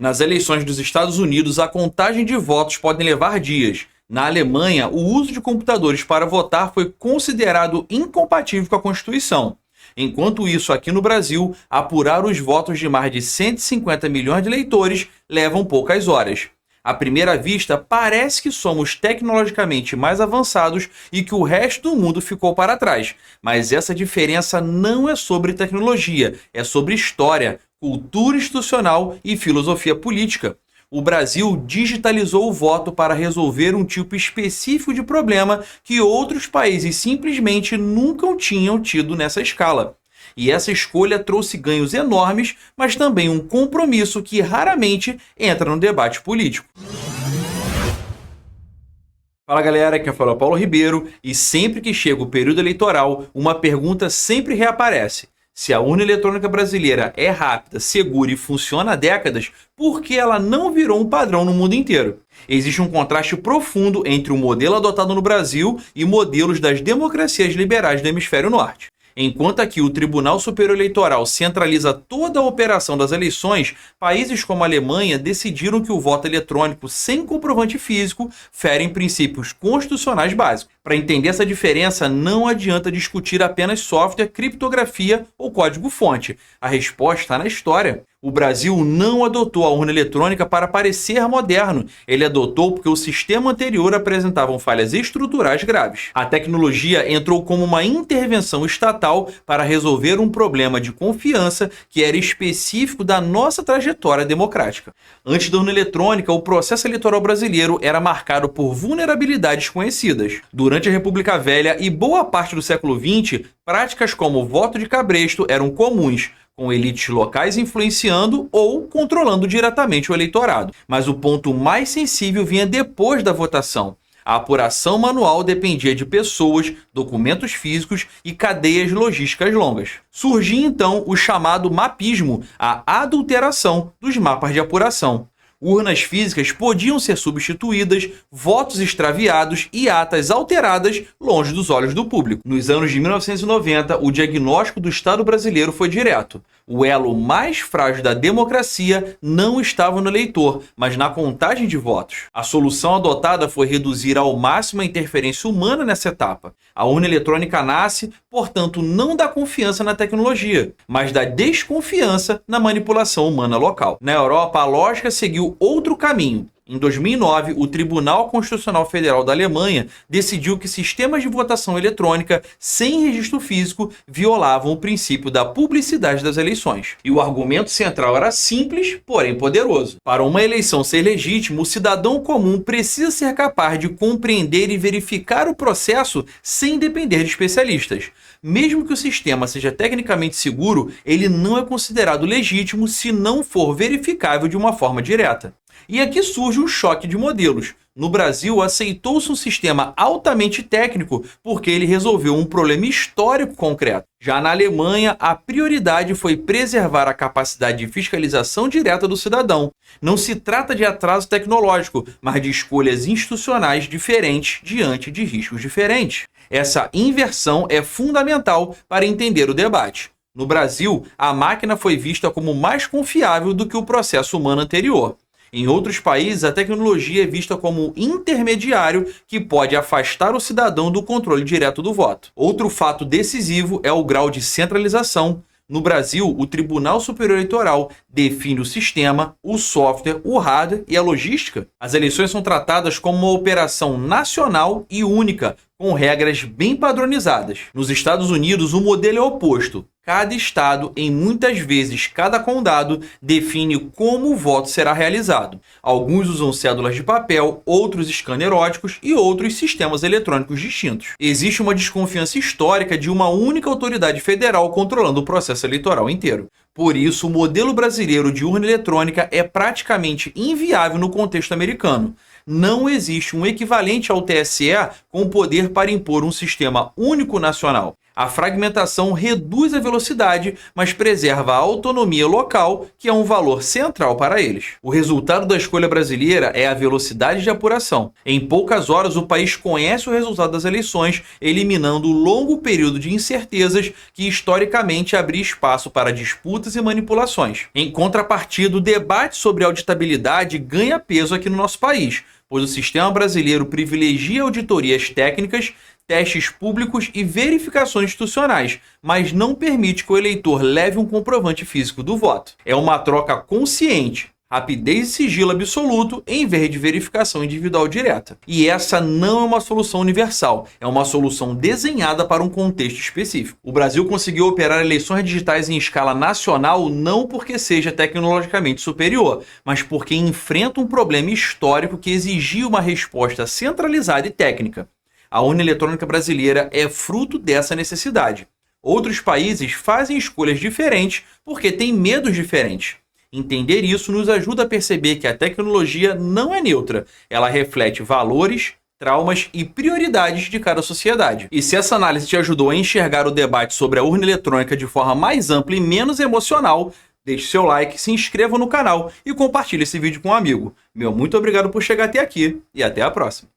Nas eleições dos Estados Unidos, a contagem de votos pode levar dias. Na Alemanha, o uso de computadores para votar foi considerado incompatível com a Constituição. Enquanto isso, aqui no Brasil, apurar os votos de mais de 150 milhões de eleitores levam poucas horas. À primeira vista, parece que somos tecnologicamente mais avançados e que o resto do mundo ficou para trás. Mas essa diferença não é sobre tecnologia, é sobre história, cultura institucional e filosofia política. O Brasil digitalizou o voto para resolver um tipo específico de problema que outros países simplesmente nunca tinham tido nessa escala. E essa escolha trouxe ganhos enormes, mas também um compromisso que raramente entra no debate político. Fala galera, aqui é o Paulo Ribeiro e sempre que chega o período eleitoral, uma pergunta sempre reaparece. Se a urna eletrônica brasileira é rápida, segura e funciona há décadas, por que ela não virou um padrão no mundo inteiro? Existe um contraste profundo entre o modelo adotado no Brasil e modelos das democracias liberais do hemisfério norte. Enquanto aqui o Tribunal Superior Eleitoral centraliza toda a operação das eleições, países como a Alemanha decidiram que o voto eletrônico sem comprovante físico fere em princípios constitucionais básicos. Para entender essa diferença, não adianta discutir apenas software, criptografia ou código-fonte. A resposta está na história. O Brasil não adotou a urna eletrônica para parecer moderno. Ele adotou porque o sistema anterior apresentava falhas estruturais graves. A tecnologia entrou como uma intervenção estatal para resolver um problema de confiança que era específico da nossa trajetória democrática. Antes da urna eletrônica, o processo eleitoral brasileiro era marcado por vulnerabilidades conhecidas. Durante a República Velha e boa parte do século XX, práticas como o voto de cabresto eram comuns, com elites locais influenciando ou controlando diretamente o eleitorado. Mas o ponto mais sensível vinha depois da votação. A apuração manual dependia de pessoas, documentos físicos e cadeias logísticas longas. Surgia então o chamado mapismo, a adulteração dos mapas de apuração. Urnas físicas podiam ser substituídas, votos extraviados e atas alteradas longe dos olhos do público. Nos anos de 1990, o diagnóstico do Estado brasileiro foi direto. O elo mais frágil da democracia não estava no eleitor, mas na contagem de votos. A solução adotada foi reduzir ao máximo a interferência humana nessa etapa. A urna eletrônica nasce, portanto, não da confiança na tecnologia, mas da desconfiança na manipulação humana local. Na Europa, a lógica seguiu outro caminho. Em 2009, o Tribunal Constitucional Federal da Alemanha decidiu que sistemas de votação eletrônica sem registro físico violavam o princípio da publicidade das eleições. E o argumento central era simples, porém poderoso. Para uma eleição ser legítima, o cidadão comum precisa ser capaz de compreender e verificar o processo sem depender de especialistas. Mesmo que o sistema seja tecnicamente seguro, ele não é considerado legítimo se não for verificável de uma forma direta. E aqui surge um choque de modelos. No Brasil, aceitou-se um sistema altamente técnico porque ele resolveu um problema histórico concreto. Já na Alemanha, a prioridade foi preservar a capacidade de fiscalização direta do cidadão. Não se trata de atraso tecnológico, mas de escolhas institucionais diferentes diante de riscos diferentes. Essa inversão é fundamental para entender o debate. No Brasil, a máquina foi vista como mais confiável do que o processo humano anterior. Em outros países, a tecnologia é vista como um intermediário que pode afastar o cidadão do controle direto do voto. Outro fato decisivo é o grau de centralização. No Brasil, o Tribunal Superior Eleitoral define o sistema, o software, o hardware e a logística. As eleições são tratadas como uma operação nacional e única, com regras bem padronizadas. Nos Estados Unidos, o modelo é oposto. Cada estado, em muitas vezes cada condado, define como o voto será realizado. Alguns usam cédulas de papel, outros scanner óticos e outros sistemas eletrônicos distintos. Existe uma desconfiança histórica de uma única autoridade federal controlando o processo eleitoral inteiro. Por isso, o modelo brasileiro de urna eletrônica é praticamente inviável no contexto americano. Não existe um equivalente ao TSE com poder para impor um sistema único nacional. A fragmentação reduz a velocidade, mas preserva a autonomia local, que é um valor central para eles. O resultado da escolha brasileira é a velocidade de apuração. Em poucas horas, o país conhece o resultado das eleições, eliminando o longo período de incertezas que historicamente abria espaço para disputas e manipulações. Em contrapartida, o debate sobre auditabilidade ganha peso aqui no nosso país, pois o sistema brasileiro privilegia auditorias técnicas, testes públicos e verificações institucionais, mas não permite que o eleitor leve um comprovante físico do voto. É uma troca consciente, rapidez e sigilo absoluto em vez de verificação individual direta. E essa não é uma solução universal, é uma solução desenhada para um contexto específico. O Brasil conseguiu operar eleições digitais em escala nacional não porque seja tecnologicamente superior, mas porque enfrenta um problema histórico que exigia uma resposta centralizada e técnica. A urna eletrônica brasileira é fruto dessa necessidade. Outros países fazem escolhas diferentes porque têm medos diferentes. Entender isso nos ajuda a perceber que a tecnologia não é neutra, ela reflete valores, traumas e prioridades de cada sociedade. E se essa análise te ajudou a enxergar o debate sobre a urna eletrônica de forma mais ampla e menos emocional, deixe seu like, se inscreva no canal e compartilhe esse vídeo com um amigo. Meu muito obrigado por chegar até aqui e até a próxima.